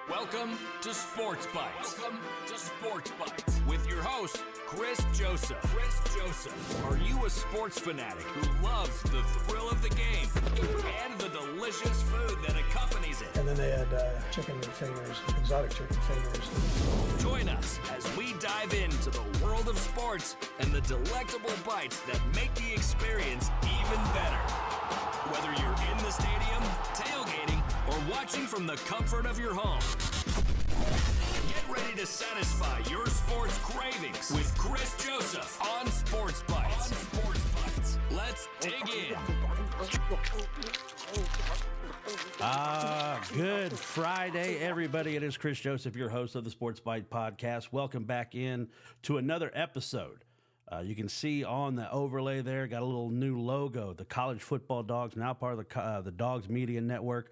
Welcome to Sports Bites. With your host, Chris Joseph. Are you a sports fanatic who loves the thrill of the game and the delicious food that accompanies it? And then they had chicken fingers, exotic chicken fingers. Join us as we dive into the world of sports and the delectable bites that make the experience even better. Whether you're in the stadium, tailgating, or watching from the comfort of your home. Get ready to satisfy your sports cravings with Chris Joseph on Sports Bites. Let's dig in. Good Friday, everybody. It is Chris Joseph, your host of the Sports Bite podcast. Welcome back in to another episode. You can see on the overlay there, got a little new logo, the College Football Dogs, now part of the Dogs Media Network.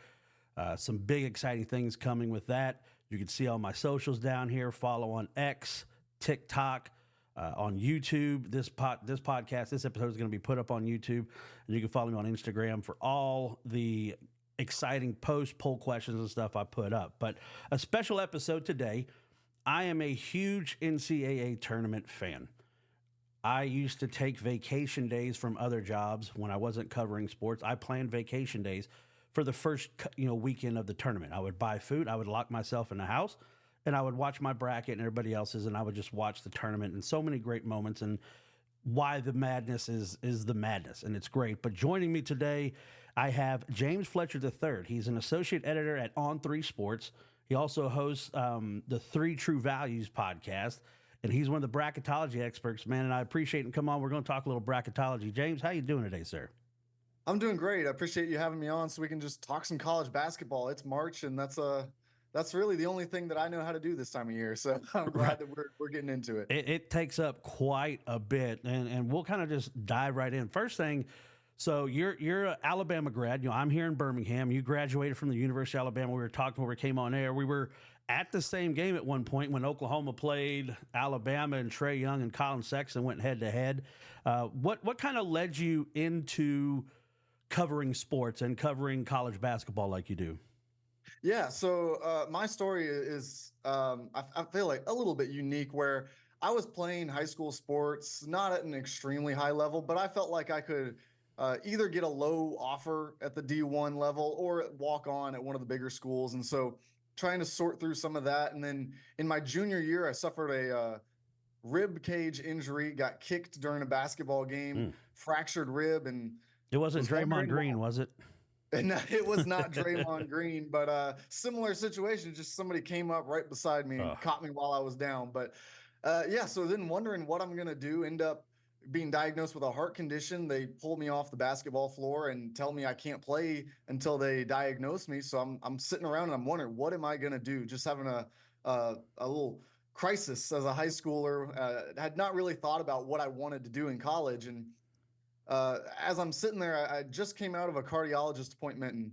Some big, exciting things coming with that. You can see all my socials down here. Follow on X, TikTok, on YouTube. This podcast, this episode is going to be put up on YouTube. And you can follow me on Instagram for all the exciting post poll questions and stuff I put up. But a special episode today. I am a huge NCAA tournament fan. I used to take vacation days from other jobs when I wasn't covering sports. I planned vacation days for the first weekend of the tournament. I would buy food, I would lock myself in the house, and I would watch my bracket and everybody else's, and I would just watch the tournament, and so many great moments, and why the madness is the madness, and it's great. But joining me today, I have James Fletcher III. He's an associate editor at On3 Sports. He also hosts the 3 True Values podcast, and he's one of the bracketology experts, man, and I appreciate him. Come on, we're going to talk a little bracketology. James, how you doing today, sir? I'm doing great. I appreciate you having me on so we can just talk some college basketball. It's March, and that's really the only thing that I know how to do this time of year. So I'm glad that we're getting into it. It takes up quite a bit, and we'll kind of just dive right in. First thing, so you're an Alabama grad. I'm here in Birmingham. You graduated from the University of Alabama. We were talking when we came on air. We were at the same game at one point when Oklahoma played Alabama, and Trae Young and Colin Sexton went head to head. What kind of led you into covering sports and covering college basketball like you do? Yeah, so my story is, I feel like a little bit unique, where I was playing high school sports, not at an extremely high level, but I felt like I could either get a low offer at the D1 level or walk on at one of the bigger schools. And so trying to sort through some of that. And then in my junior year, I suffered a rib cage injury, got kicked during a basketball game, fractured rib, and it wasn't Draymond Green, was it? And it was not Draymond Green, but similar situation. Just somebody came up right beside me and caught me while I was down. But so then wondering what I'm going to do, end up being diagnosed with a heart condition. They pulled me off the basketball floor and tell me I can't play until they diagnose me. So I'm sitting around and I'm wondering, what am I going to do? Just having a little crisis as a high schooler. Had not really thought about what I wanted to do in college. And as I'm sitting there, I just came out of a cardiologist appointment, and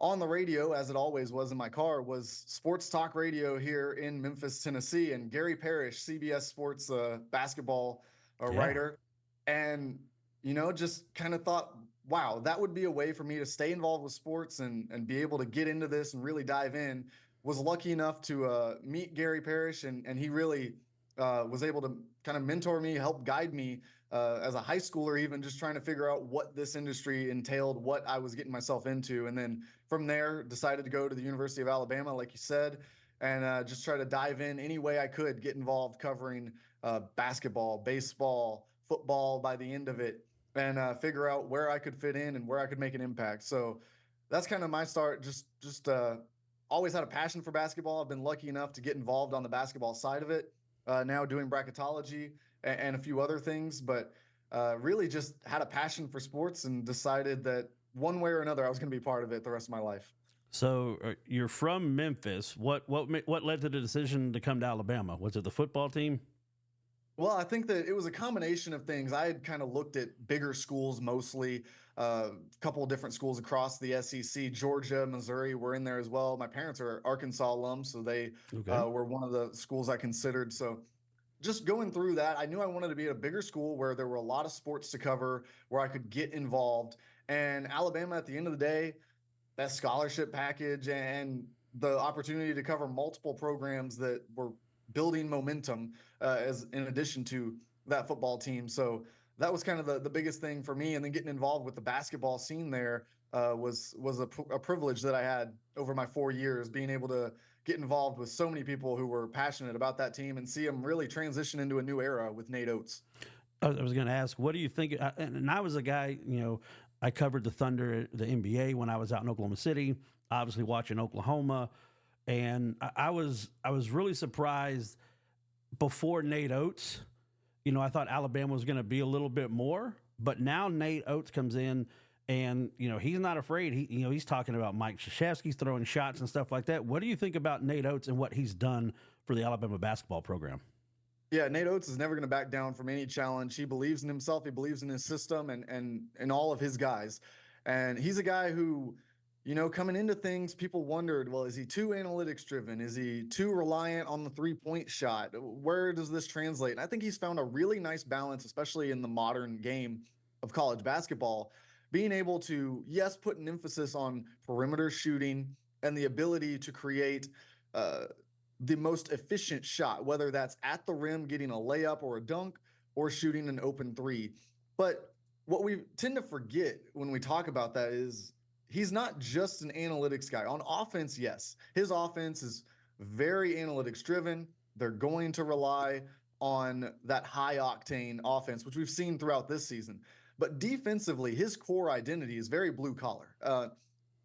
on the radio, as it always was in my car, was sports talk radio here in Memphis, Tennessee, and Gary Parrish, CBS Sports basketball writer. And, just kind of thought, wow, that would be a way for me to stay involved with sports and be able to get into this and really dive in. Was lucky enough to meet Gary Parrish, and he really was able to kind of mentor me, help guide me as a high schooler, even just trying to figure out what this industry entailed, what I was getting myself into. And then from there, decided to go to the University of Alabama, like you said, and just try to dive in any way I could, get involved covering basketball, baseball, football by the end of it, and figure out where I could fit in and where I could make an impact. So that's kind of my start. Just always had a passion for basketball. I've been lucky enough to get involved on the basketball side of it. Now doing bracketology and a few other things, but really just had a passion for sports and decided that one way or another I was going to be part of it the rest of my life. So you're from Memphis. What led to the decision to come to Alabama? Was it the football team? Well, I think that it was a combination of things. I had kind of looked at bigger schools, mostly a couple of different schools across the SEC. Georgia, Missouri were in there as well. My parents are Arkansas alums, so they were one of the schools I considered. So just going through that, I knew I wanted to be at a bigger school where there were a lot of sports to cover, where I could get involved. And Alabama, at the end of the day, that scholarship package and the opportunity to cover multiple programs that were building momentum as in addition to that football team. So that was kind of the biggest thing for me. And then getting involved with the basketball scene there was a privilege that I had over my 4 years, being able to get involved with so many people who were passionate about that team and see them really transition into a new era with Nate Oates. I was going to ask, what do you think? And I was a guy, I covered the Thunder, the NBA when I was out in Oklahoma City, obviously watching Oklahoma. And I was really surprised before Nate Oates. I thought Alabama was going to be a little bit more, but now Nate Oates comes in and, he's not afraid. He's talking about Mike Krzyzewski's throwing shots and stuff like that. What do you think about Nate Oates and what he's done for the Alabama basketball program? Yeah, Nate Oates is never going to back down from any challenge. He believes in himself. He believes in his system and all of his guys. And he's a guy who, coming into things, people wondered, well, is he too analytics driven? Is he too reliant on the 3-point shot? Where does this translate? And I think he's found a really nice balance, especially in the modern game of college basketball, being able to, yes, put an emphasis on perimeter shooting and the ability to create the most efficient shot, whether that's at the rim, getting a layup or a dunk, or shooting an open three. But what we tend to forget when we talk about that is he's not just an analytics guy. On offense, yes, his offense is very analytics driven. They're going to rely on that high octane offense, which we've seen throughout this season. But defensively, his core identity is very blue collar.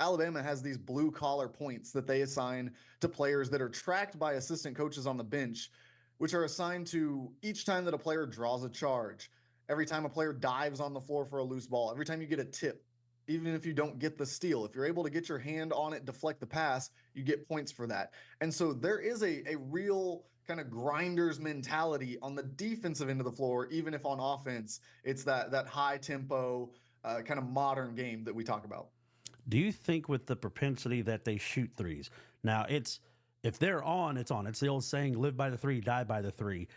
Alabama has these blue collar points that they assign to players that are tracked by assistant coaches on the bench, which are assigned to each time that a player draws a charge, every time a player dives on the floor for a loose ball, every time you get a tip, even if you don't get the steal. If you're able to get your hand on it, deflect the pass, you get points for that. And so there is a real kind of grinders mentality on the defensive end of the floor, even if on offense, it's that high tempo, kind of modern game that we talk about. Do you think with the propensity that they shoot threes, now if they're on, it's on. It's the old saying, live by the three, die by the three.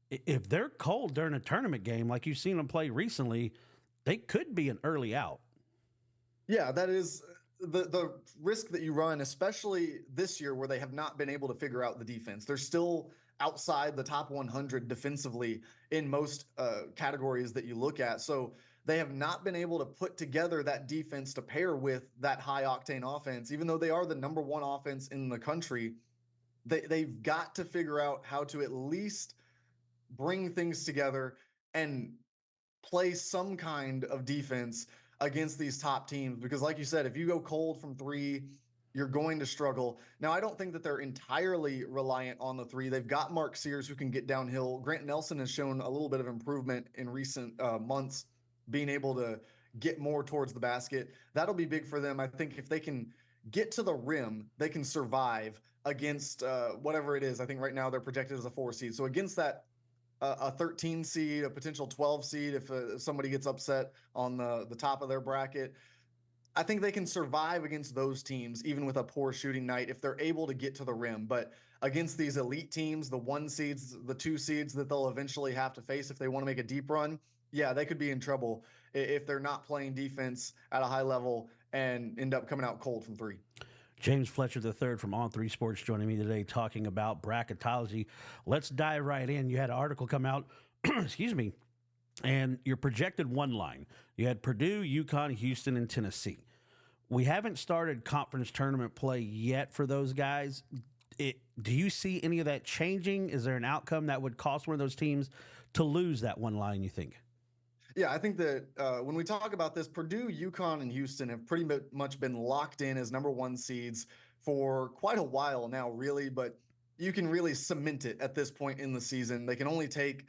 If they're cold during a tournament game, like you've seen them play recently, they could be an early out. Yeah, that is the risk that you run, especially this year where they have not been able to figure out the defense. They're still outside the top 100 defensively in most categories that you look at. So they have not been able to put together that defense to pair with that high octane offense, even though they are the number one offense in the country. They've got to figure out how to at least bring things together and play some kind of defense against these top teams. Because like you said, if you go cold from three, you're going to struggle. Now, I don't think that they're entirely reliant on the three. They've got Mark Sears who can get downhill. Grant Nelson has shown a little bit of improvement in recent months, being able to get more towards the basket. That'll be big for them. I think if they can get to the rim, they can survive against whatever it is. I think right now they're projected as a 4 seed. So against that, a 13 seed, a potential 12 seed, if somebody gets upset on the top of their bracket, I think they can survive against those teams, even with a poor shooting night, if they're able to get to the rim. But against these elite teams, the 1 seeds, the 2 seeds that they'll eventually have to face if they want to make a deep run, yeah, they could be in trouble if they're not playing defense at a high level and end up coming out cold from three. James Fletcher III from On3 Sports joining me today talking about bracketology. Let's dive right in. You had an article come out, excuse me, and your projected one line. You had Purdue, UConn, Houston, and Tennessee. We haven't started conference tournament play yet for those guys. Do you see any of that changing? Is there an outcome that would cause one of those teams to lose that one line, you think? Yeah, I think that when we talk about this, Purdue, UConn, and Houston have pretty much been locked in as number 1 seeds for quite a while now, really, but you can really cement it at this point in the season. They can only take,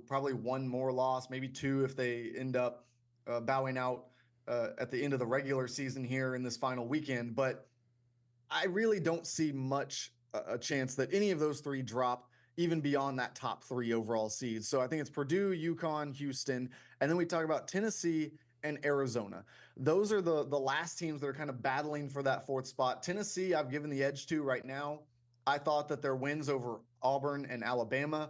probably 1 more loss, maybe 2 if they end up bowing out at the end of the regular season here in this final weekend. But I really don't see much a chance that any of those 3 drop even beyond that top 3 overall seeds. So I think it's Purdue, UConn, Houston, and then we talk about Tennessee and Arizona. Those are the last teams that are kind of battling for that 4th spot. Tennessee, I've given the edge to right now. I thought that their wins over Auburn and Alabama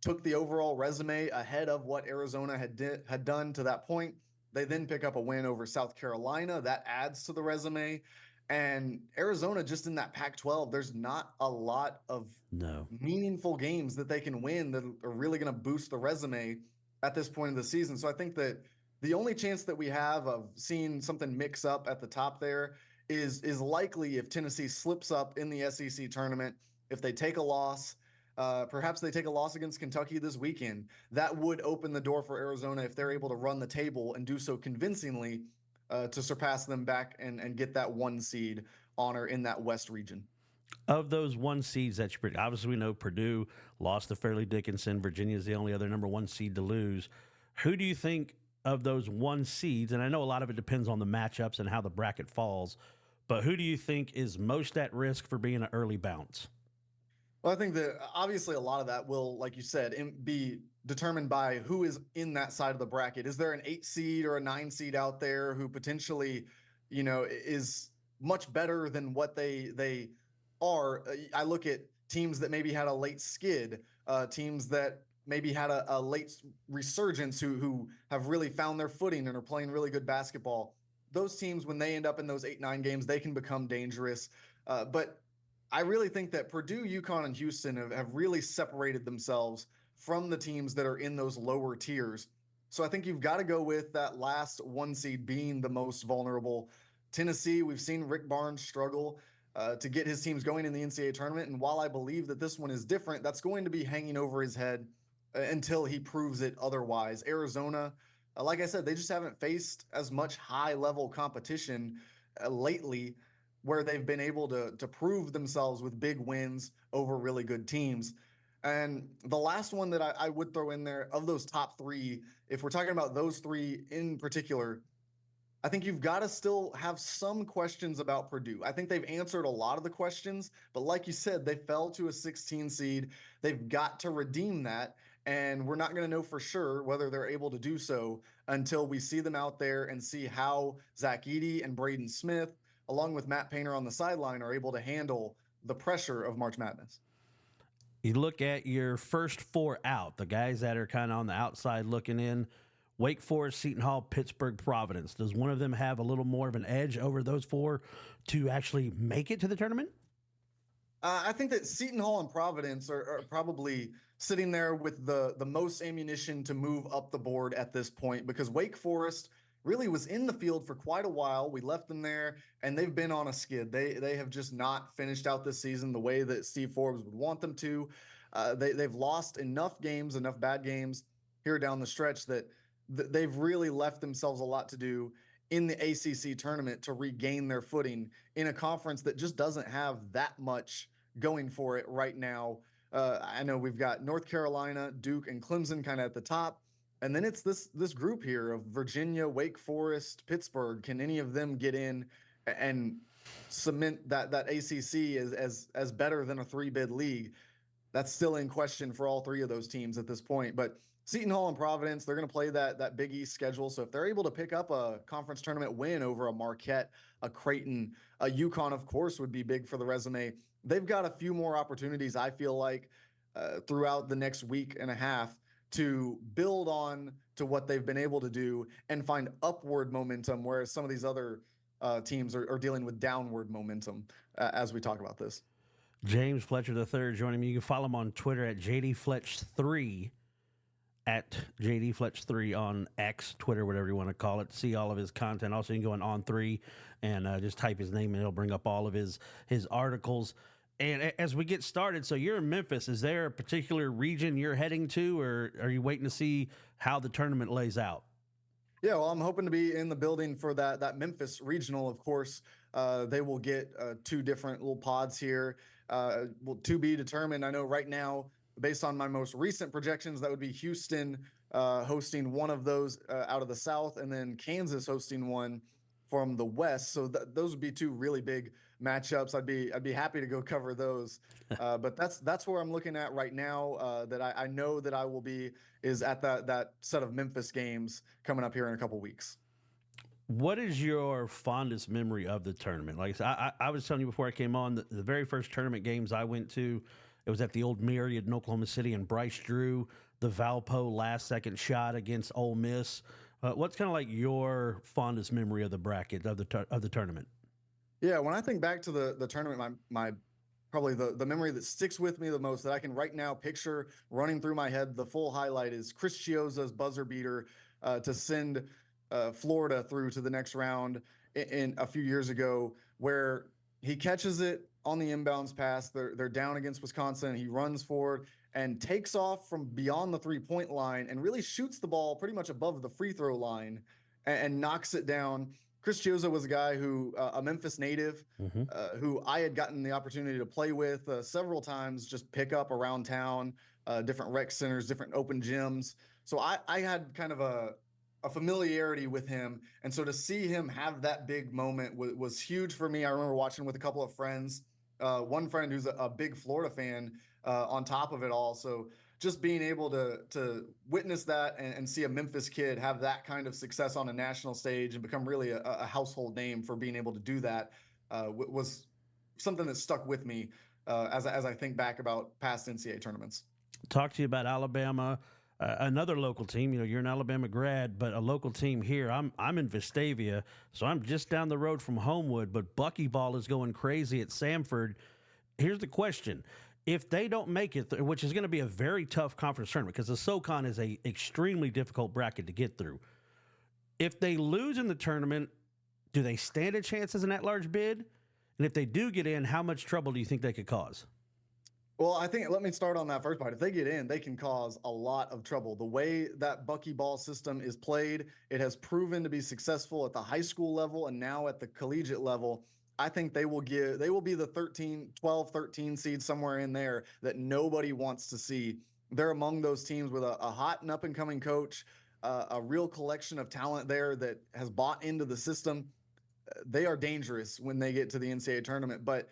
took the overall resume ahead of what Arizona had done to that point. They then pick up a win over South Carolina. That adds to the resume. And Arizona, just in that Pac-12, there's not a lot of meaningful games that they can win that are really going to boost the resume at this point of the season. So I think that the only chance that we have of seeing something mix up at the top there is likely if Tennessee slips up in the SEC tournament, if they take a loss. Perhaps they take a loss against Kentucky this weekend. That would open the door for Arizona if they're able to run the table and do so convincingly to surpass them back and get that 1 seed honor in that West region. Of those 1 seeds that you predict, obviously we know Purdue lost to Fairleigh Dickinson. Virginia is the only other number 1 seed to lose. Who do you think of those 1 seeds, and I know a lot of it depends on the matchups and how the bracket falls, but who do you think is most at risk for being an early bounce? Well, I think that obviously a lot of that will, like you said, be determined by who is in that side of the bracket. Is there an 8 seed or a 9 seed out there who potentially, is much better than what they are? I look at teams that maybe had a late skid, teams that maybe had a late resurgence who have really found their footing and are playing really good basketball. Those teams, when they end up in those 8-9 games, they can become dangerous. But I really think that Purdue, UConn, and Houston have really separated themselves from the teams that are in those lower tiers. So I think you've got to go with that last 1 seed being the most vulnerable. Tennessee, we've seen Rick Barnes struggle to get his teams going in the NCAA tournament. And while I believe that this one is different, that's going to be hanging over his head until he proves it otherwise. Arizona, like I said, they just haven't faced as much high-level competition lately where they've been able to prove themselves with big wins over really good teams. And the last one that I would throw in there of those top 3, if we're talking about those 3 in particular, I think you've got to still have some questions about Purdue. I think they've answered a lot of the questions, but like you said, they fell to a 16 seed. They've got to redeem that, and we're not going to know for sure whether they're able to do so until we see them out there and see how Zach Edey and Braden Smith, along with Matt Painter on the sideline, are able to handle the pressure of March Madness. You look at your first 4 out, the guys that are kind of on the outside looking in, Wake Forest, Seton Hall, Pittsburgh, Providence. Does one of them have a little more of an edge over those 4 to actually make it to the tournament? I think that Seton Hall and Providence are probably sitting there with the most ammunition to move up the board at this point, because Wake Forest really was in the field for quite a while. We left them there, and they've been on a skid. They have just not finished out this season the way that Steve Forbes would want them to. They've lost enough games, enough bad games here down the stretch that they've really left themselves a lot to do in the ACC tournament to regain their footing in a conference that just doesn't have that much going for it right now. I know we've got North Carolina, Duke, and Clemson kind of at the top. And then it's this group here of Virginia, Wake Forest, Pittsburgh. Can any of them get in and cement that ACC as better than a 3-bid league? That's still in question for all 3 of those teams at this point. But Seton Hall and Providence, they're going to play that Big East schedule. So if they're able to pick up a conference tournament win over a Marquette, a Creighton, a UConn, of course, would be big for the resume. They've got a few more opportunities, I feel like, throughout the next week and a half to build on to what they've been able to do and find upward momentum, whereas some of these other teams are dealing with downward momentum as we talk about this. James Fletcher III joining me. You can follow him on Twitter at JDFletch3, at JDFletch3 on X, Twitter, whatever you want to call it. See all of his content. Also, you can go on On3 and just type his name and it'll bring up all of his articles. And as we get started, so you're in Memphis. Is there a particular region you're heading to, or are you waiting to see how the tournament lays out? Yeah, well, I'm hoping to be in the building for that Memphis regional, of course. They will get 2 different little pods here. To be determined. I know right now, based on my most recent projections, that would be Houston hosting one of those out of the South, and then Kansas hosting one from the West. So those would be 2 really big matchups. I'd be happy to go cover those. But that's where I'm looking at right now. That I know that I will be is at that set of Memphis games coming up here in a couple weeks. What is your fondest memory of the tournament? Like I was telling you before I came on, the very first tournament games I went to, it was at the old Marriott in Oklahoma City, and Bryce Drew the Valpo last-second shot against Ole Miss. What's kind of like your fondest memory of the bracket of the tournament? Yeah, when I think back to the tournament, my probably the memory that sticks with me the most that I can right now picture running through my head, the full highlight is Chris Chioza's buzzer beater to send Florida through to the next round in a few years ago, where he catches it on the inbounds pass. They're down against Wisconsin. He runs forward and takes off from beyond the 3-point line and really shoots the ball pretty much above the free throw line and knocks it down. Chris Chioza was a guy who, a Memphis native, who I had gotten the opportunity to play with several times, just pick up around town, different rec centers, different open gyms. So I had kind of a familiarity with him. And so to see him have that big moment was huge for me. I remember watching with a couple of friends, one friend who's a big Florida fan on top of it all. So just being able to witness that and see a Memphis kid have that kind of success on a national stage and become really a household name for being able to do that was something that stuck with me as I think back about past NCAA tournaments. Talk to you about Alabama, another local team. You know, you're an Alabama grad, but a local team here. I'm in Vestavia, so I'm just down the road from Homewood, but Buckyball is going crazy at Samford. Here's the question. If they don't make it, which is going to be a very tough conference tournament because the SoCon is a extremely difficult bracket to get through. If they lose in the tournament, do they stand a chance as an at-large bid? And if they do get in, how much trouble do you think they could cause? Well, I think let me start on that first part. If they get in, they can cause a lot of trouble. The way that buckyball system is played, it has proven to be successful at the high school level and now at the collegiate level. I think they will be the 12, 13 seed somewhere in there that nobody wants to see. They're among those teams with a hot and up and coming coach, a real collection of talent there that has bought into the system. They are dangerous when they get to the NCAA tournament, but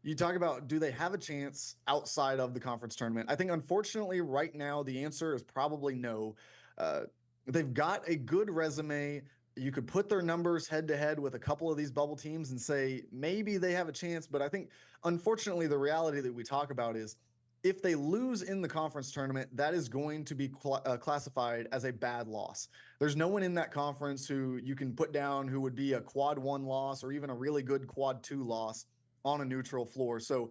you talk about, do they have a chance outside of the conference tournament? I think, unfortunately, right now, the answer is probably no. They've got a good resume. You could put their numbers head to head with a couple of these bubble teams and say maybe they have a chance. But I think, unfortunately, the reality that we talk about is if they lose in the conference tournament, that is going to be classified as a bad loss. There's no one in that conference who you can put down who would be a quad 1 loss or even a really good quad 2 loss on a neutral floor. So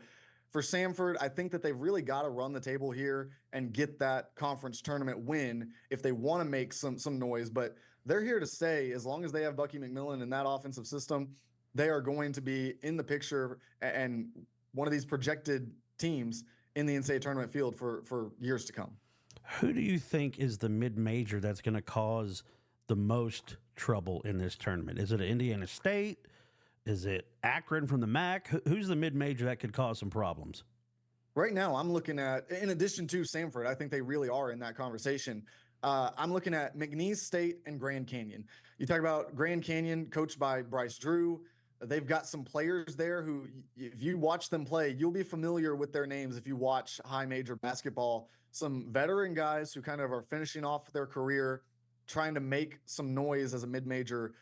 for Samford, I think that they've really got to run the table here and get that conference tournament win if they want to make some noise. But they're here to stay. As long as they have Bucky McMillan in that offensive system, they are going to be in the picture and one of these projected teams in the NCAA tournament field for years to come. Who do you think is the mid-major that's going to cause the most trouble in this tournament? Is it Indiana State? Is it Akron from the MAC? Who's the mid-major that could cause some problems? Right now, I'm looking at, in addition to Samford, I think they really are in that conversation. I'm looking at McNeese State and Grand Canyon. You talk about Grand Canyon, coached by Bryce Drew. They've got some players there who, if you watch them play, you'll be familiar with their names if you watch high major basketball. Some veteran guys who kind of are finishing off their career, trying to make some noise as a mid-major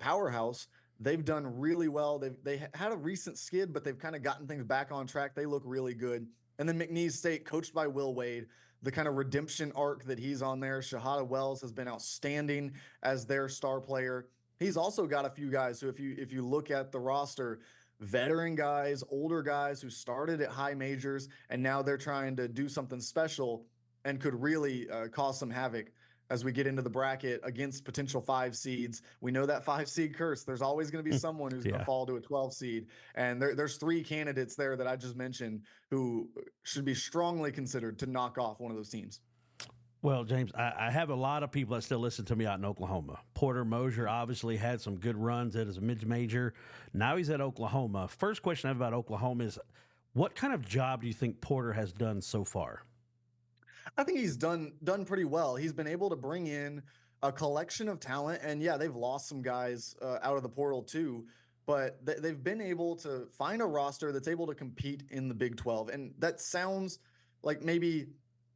powerhouse. They've done really well. They had a recent skid, but they've kind of gotten things back on track. They look really good. And then McNeese State, coached by Will Wade, the kind of redemption arc that he's on there. Shahada Wells has been outstanding as their star player. He's also got a few guys who, if you look at the roster, veteran guys, older guys who started at high majors, and now they're trying to do something special and could really cause some havoc as we get into the bracket against potential 5 seeds. We know that 5 seed curse. There's always going to be someone who's going to fall to a 12 seed. And there's 3 candidates there that I just mentioned who should be strongly considered to knock off one of those teams. Well, James, I have a lot of people that still listen to me out in Oklahoma. Porter Mosier obviously had some good runs as a mid-major. Now he's at Oklahoma. First question I have about Oklahoma is, what kind of job do you think Porter has done so far? I think he's done pretty well. He's been able to bring in a collection of talent, and yeah, they've lost some guys out of the portal too, but they've been able to find a roster that's able to compete in the Big 12. And that sounds like maybe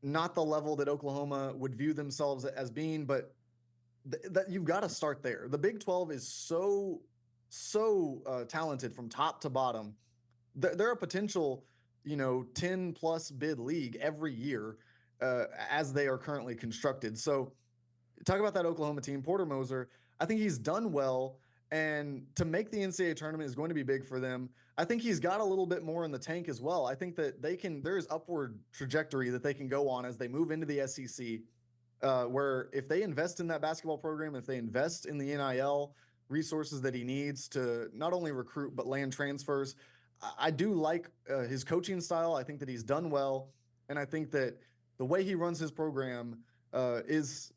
not the level that Oklahoma would view themselves as being, but that you've got to start there. The Big 12 is so talented from top to bottom. They're a potential, 10 plus bid league every year. As they are currently constructed. So talk about that Oklahoma team, Porter Moser. I think he's done well. And to make the NCAA tournament is going to be big for them. I think he's got a little bit more in the tank as well. I think that there's upward trajectory that they can go on as they move into the SEC, where if they invest in that basketball program, if they invest in the NIL resources that he needs to not only recruit, but land transfers, I do like his coaching style. I think that he's done well. And I think that the way he runs his program is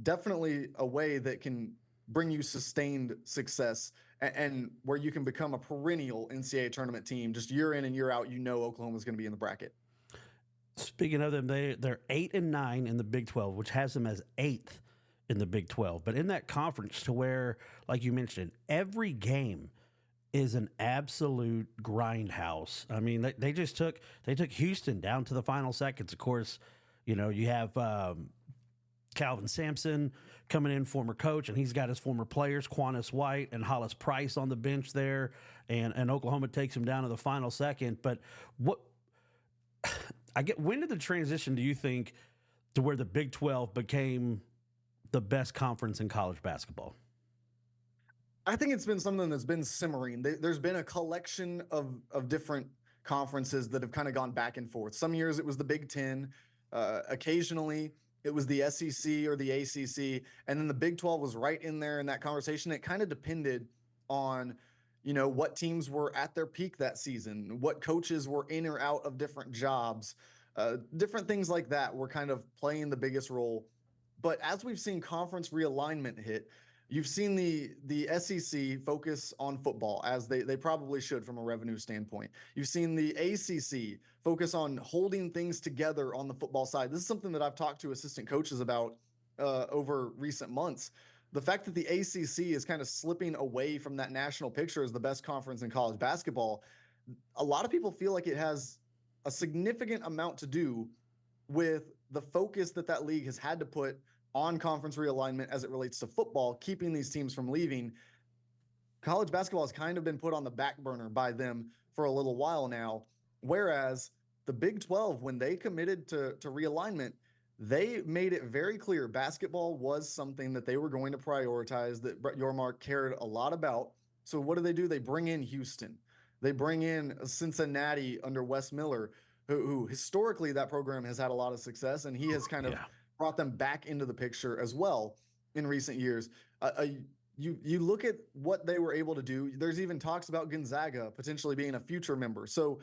definitely a way that can bring you sustained success and where you can become a perennial NCAA tournament team just year in and year out. Oklahoma's going to be in the bracket. Speaking of them, they're 8-9 in the Big 12, which has them as 8th in the Big 12. But in that conference, to where, like you mentioned, every game is an absolute grindhouse. I mean, they took Houston down to the final seconds. Of course, you have Calvin Sampson coming in, former coach, and he's got his former players, Quantas White and Hollis Price on the bench there, and Oklahoma takes him down to the final second. But when did the transition, do you think, to where the Big 12 became the best conference in college basketball? I think it's been something that's been simmering. There's been a collection of different conferences that have kind of gone back and forth. Some years it was the Big 10. Occasionally it was the SEC or the ACC. And then the Big 12 was right in there in that conversation. It kind of depended on, what teams were at their peak that season, what coaches were in or out of different jobs. Different things like that were kind of playing the biggest role. But as we've seen conference realignment hit, you've seen the SEC focus on football, as they probably should from a revenue standpoint. You've seen the ACC focus on holding things together on the football side. This is something that I've talked to assistant coaches about over recent months. The fact that the ACC is kind of slipping away from that national picture as the best conference in college basketball, a lot of people feel like it has a significant amount to do with the focus that league has had to put on conference realignment as it relates to football, keeping these teams from leaving. College basketball has kind of been put on the back burner by them for a little while now, whereas the Big 12, when they committed to realignment, they made it very clear basketball was something that they were going to prioritize, that Brett Yormark cared a lot about. So what do? They bring in Houston. They bring in Cincinnati under Wes Miller, who historically that program has had a lot of success, and he has kind of brought them back into the picture as well in recent years. You look at what they were able to do. There's even talks about Gonzaga potentially being a future member. So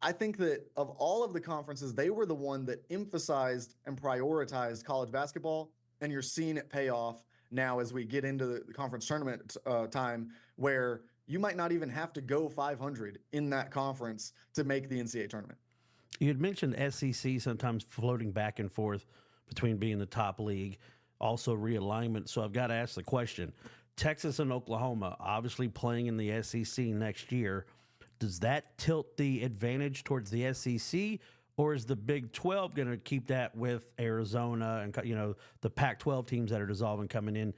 I think that of all of the conferences, they were the one that emphasized and prioritized college basketball, and you're seeing it pay off now as we get into the conference tournament time, where you might not even have to go 500 in that conference to make the NCAA tournament. You had mentioned SEC sometimes floating back and forth between being the top league, also realignment. So I've got to ask the question, Texas and Oklahoma obviously playing in the SEC next year. Does that tilt the advantage towards the SEC, or is the Big 12 going to keep that with Arizona and, the Pac-12 teams that are dissolving coming in?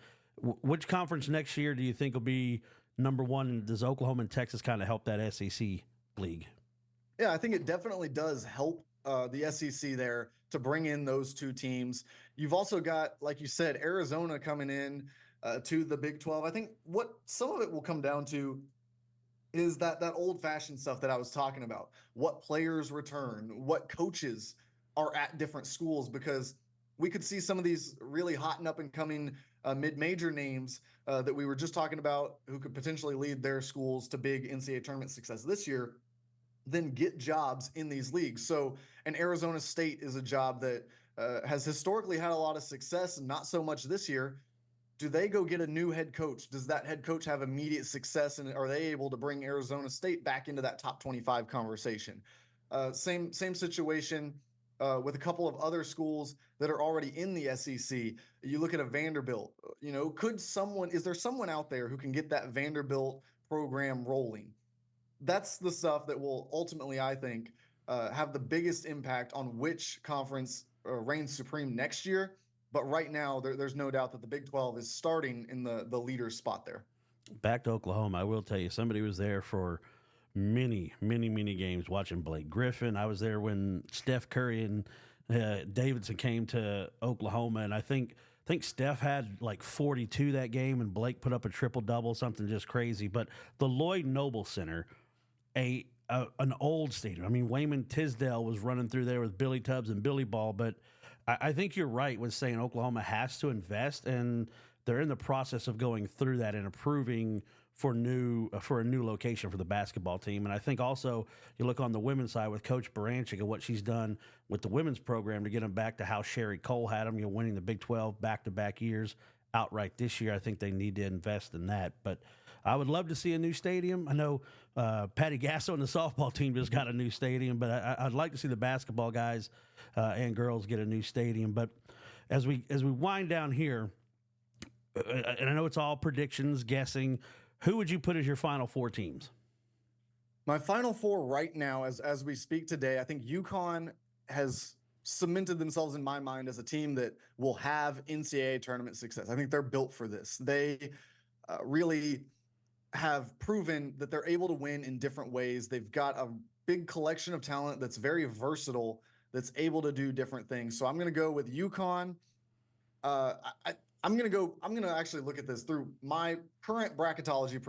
Which conference next year do you think will be number one? And does Oklahoma and Texas kind of help that SEC league? Yeah, I think it definitely does help the SEC there to bring in those two teams. You've also got, like you said, Arizona coming in to the Big 12. I think what some of it will come down to is that old-fashioned stuff that I was talking about. What players return, what coaches are at different schools, because we could see some of these really hot and up-and-coming mid-major names that we were just talking about who could potentially lead their schools to big NCAA tournament success this year, then get jobs in these leagues. So, and Arizona State is a job that has historically had a lot of success, and not so much this year. Do they go get a new head coach? Does that head coach have immediate success, and are they able to bring Arizona State back into that top 25 conversation? Same situation with a couple of other schools that are already in the SEC. You look at a Vanderbilt. Is there someone out there who can get that Vanderbilt program rolling? That's the stuff that will ultimately, I think, have the biggest impact on which conference reigns supreme next year. But right now, there's no doubt that the Big 12 is starting in the leader spot there. Back to Oklahoma, I will tell you, somebody was there for many, many, many games watching Blake Griffin. I was there when Steph Curry and Davidson came to Oklahoma, and I think I think Steph had like 42 that game, and Blake put up a triple double, something just crazy. But the Lloyd Noble Center, an old stadium. I mean, Wayman Tisdale was running through there with Billy Tubbs and Billy Ball, but I think you're right with saying Oklahoma has to invest, and they're in the process of going through that and approving for a new location for the basketball team. And I think also you look on the women's side with Coach Baranchik and what she's done with the women's program to get them back to how Sherry Cole had them, winning the Big 12 back-to-back years outright this year. I think they need to invest in that. But I would love to see a new stadium. I know Patty Gasso and the softball team just got a new stadium, but I'd like to see the basketball guys and girls get a new stadium. But as we wind down here, and I know it's all predictions, guessing, who would you put as your Final Four teams? My Final Four right now, as we speak today, I think UConn has cemented themselves in my mind as a team that will have NCAA tournament success. I think they're built for this. They really have proven that they're able to win in different ways. They've got a big collection of talent that's very versatile, that's able to do different things. So I'm going to go with UConn. I'm going to actually look at this through my current bracketology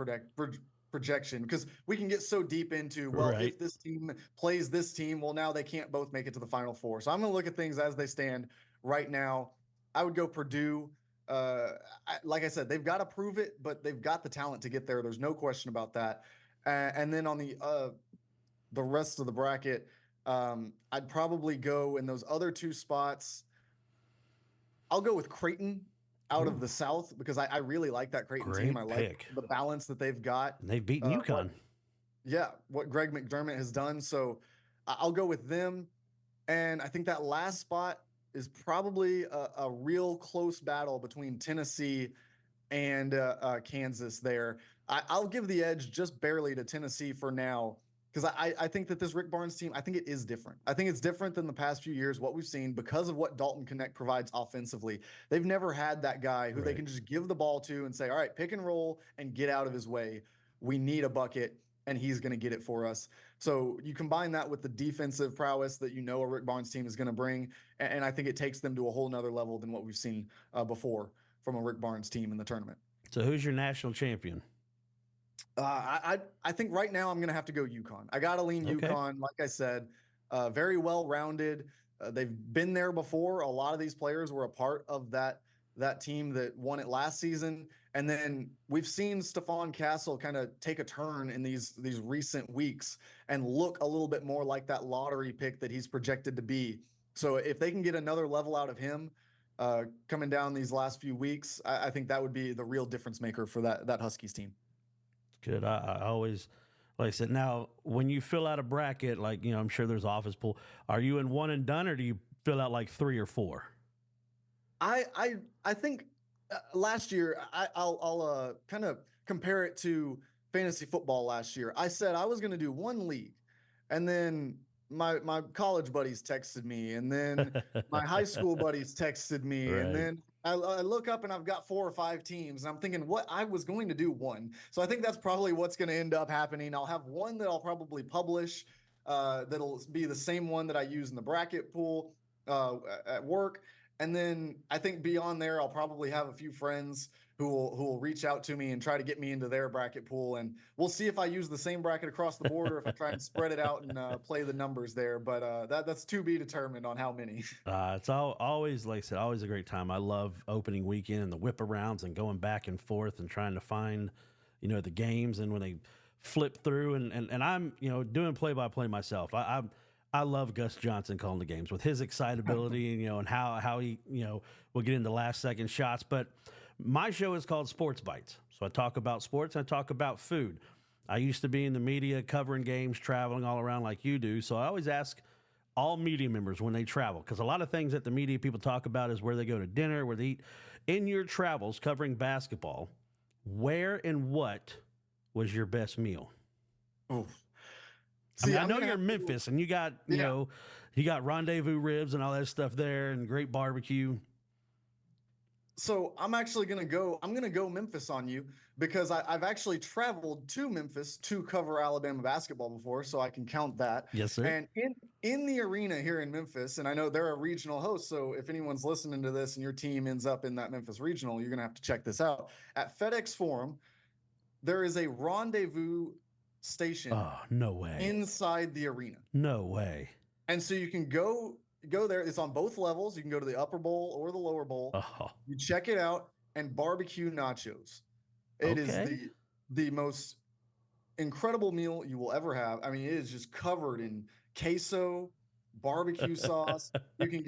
projection, because we can get so deep into, well, right. If this team plays this team, well, now they can't both make it to the Final Four. So I'm going to look at things as they stand right now. I would go Purdue. Like I said, they've got to prove it, but they've got the talent to get there. There's no question about that. And then on the rest of the bracket, I'd probably go in those other two spots. I'll go with Creighton out of the South, because I really like that Creighton team. I like the balance that they've got. And they've beaten UConn. What Greg McDermott has done. So I'll go with them. And I think that last spot is probably a real close battle between Tennessee and Kansas there. I'll give the edge just barely to Tennessee for now, because I think that this Rick Barnes team, I think it is different. I think it's different than the past few years, what we've seen, because of what Dalton Connect provides offensively. They've never had that guy who they can just give the ball to and say, all right, pick and roll and get out of his way. We need a bucket, and he's going to get it for us. So you combine that with the defensive prowess that a Rick Barnes team is going to bring, and I think it takes them to a whole nother level than what we've seen before from a Rick Barnes team in the tournament. So who's your national champion? I think right now I'm going to have to go UConn. I got to lean UConn. Like I said, very well-rounded. They've been there before. A lot of these players were a part of that team that won it last season. And then we've seen Stephon Castle kind of take a turn in these recent weeks and look a little bit more like that lottery pick that he's projected to be. So if they can get another level out of him coming down these last few weeks, I think that would be the real difference maker for that Huskies team. Good. I always, like I said, now when you fill out a bracket, like, I'm sure there's office pool. Are you in one and done, or do you fill out like 3 or 4? I think last year I'll kind of compare it to fantasy football last year. I said I was going to do one league, and then my college buddies texted me, and then my high school buddies texted me, and then I look up and I've got 4 or 5 teams, and I'm thinking, what? I was going to do one. So I think that's probably what's going to end up happening. I'll have one that I'll probably publish that'll be the same one that I use in the bracket pool at work. And then I think beyond there, I'll probably have a few friends who will reach out to me and try to get me into their bracket pool. And we'll see if I use the same bracket across the board, or if I try and spread it out and play the numbers there. But that's to be determined on how many. It's always, like I said, always a great time. I love opening weekend and the whip arounds and going back and forth and trying to find, the games. And when they flip through and I'm, doing play-by-play myself, I love Gus Johnson calling the games with his excitability and, and how he, will get into last-second shots. But my show is called Sports Bites. So I talk about sports, I talk about food. I used to be in the media covering games, traveling all around like you do. So I always ask all media members when they travel, because a lot of things that the media people talk about is where they go to dinner, where they eat. In your travels covering basketball, where and what was your best meal? Oh. See, I know you're in Memphis, and you got, you got rendezvous ribs and all that stuff there, and great barbecue. So I'm going to go Memphis on you, because I've actually traveled to Memphis to cover Alabama basketball before, so I can count that. Yes, sir. And in the arena here in Memphis, and I know they're a regional host, so if anyone's listening to this and your team ends up in that Memphis regional, you're going to have to check this out. At FedEx Forum, there is a rendezvous station. Oh, no way. Inside the arena. No way. And so you can go there. It's on both levels. You can go to the upper bowl or the lower bowl. Oh. You check it out, and barbecue nachos. It is the most incredible meal you will ever have. I mean, it is just covered in queso, barbecue sauce. You can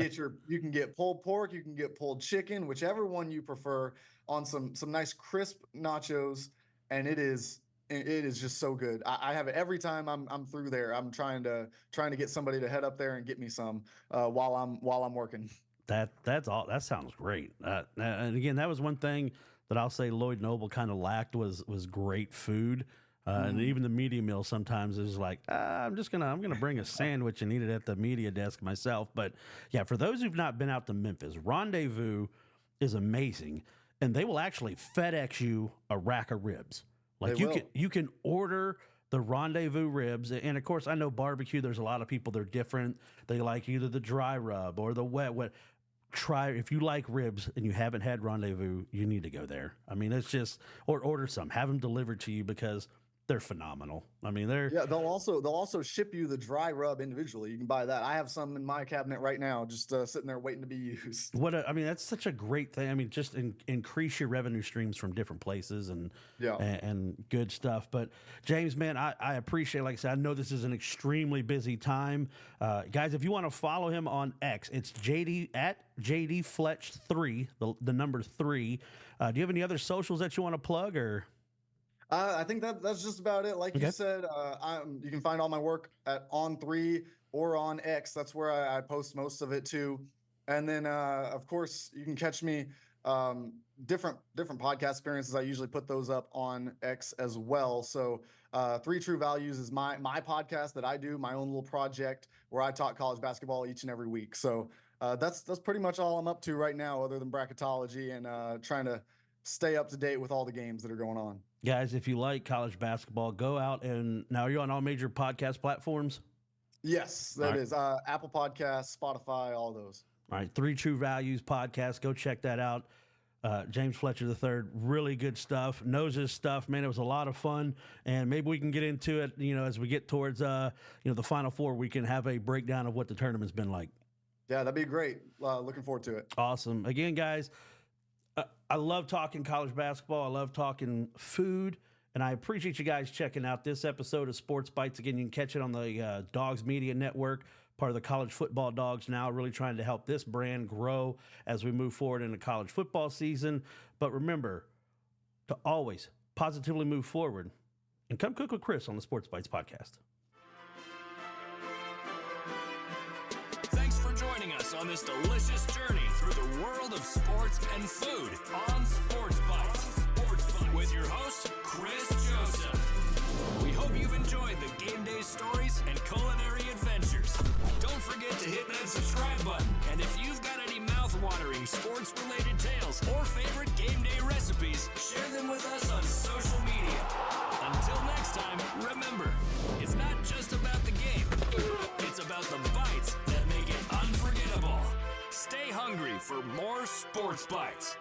get pulled pork, you can get pulled chicken, whichever one you prefer, on some nice crisp nachos, and it is just so good. I have it every time I'm through there. I'm trying to get somebody to head up there and get me some while I'm working. That's all. That sounds great. And again, that was one thing that I'll say Lloyd Noble kind of lacked was great food. And even the media meal sometimes is like, I'm gonna bring a sandwich and eat it at the media desk myself. But yeah, for those who've not been out to Memphis, Rendezvous is amazing, and they will actually FedEx you a rack of ribs. Like you can order the Rendezvous ribs, and of course I know barbecue. There's a lot of people, they're different. They like either the dry rub or the wet. Try, if you like ribs and you haven't had Rendezvous, you need to go there. I mean, it's just, or order some, have them delivered to you because they're phenomenal. I mean, they'll also ship you the dry rub individually. You can buy that. I have some in my cabinet right now, just sitting there waiting to be used. I mean, that's such a great thing. I mean, just increase your revenue streams from different places and good stuff. But James, man, I appreciate, like I said, I know this is an extremely busy time. Guys, if you want to follow him on X, it's JD Fletch 3, the number 3. Do you have any other socials that you want to plug, or? I think that's just about it. Like you said, you can find all my work at On3 or on X. That's where I post most of it too. And then, of course, you can catch me different podcast experiences. I usually put those up on X as well. So 3 True Values is my podcast that I do, my own little project where I talk college basketball each and every week. So that's pretty much all I'm up to right now, other than bracketology and trying to stay up to date with all the games that are going on. Guys, if you like college basketball, go out and now are you on all major podcast platforms? Yes, that is Apple Podcasts, Spotify, all those. All right, 3 True Values podcast. Go check that out. James Fletcher III, really good stuff. Knows his stuff, man. It was a lot of fun, and maybe we can get into it. As we get towards the Final Four, we can have a breakdown of what the tournament's been like. Yeah, that'd be great. Looking forward to it. Awesome. Again, guys. I love talking college basketball. I love talking food, and I appreciate you guys checking out this episode of Sports Bites. Again, you can catch it on the Dogs Media Network, part of the College Football Dogs now, really trying to help this brand grow as we move forward into college football season. But remember to always positively move forward, and come cook with Chris on the Sports Bites podcast. Thanks for joining us on this delicious journey through the world of sports and food on Sports Bites. With your host, Chris Joseph. We hope you've enjoyed the game day stories and culinary adventures. Don't forget to hit that subscribe button. And if you've got any mouth-watering sports-related tales or favorite game day recipes, share them with us on social media. Until next time, remember, it's not just about the game. It's about the bites that make it unforgettable. Stay hungry for more Sports Bites.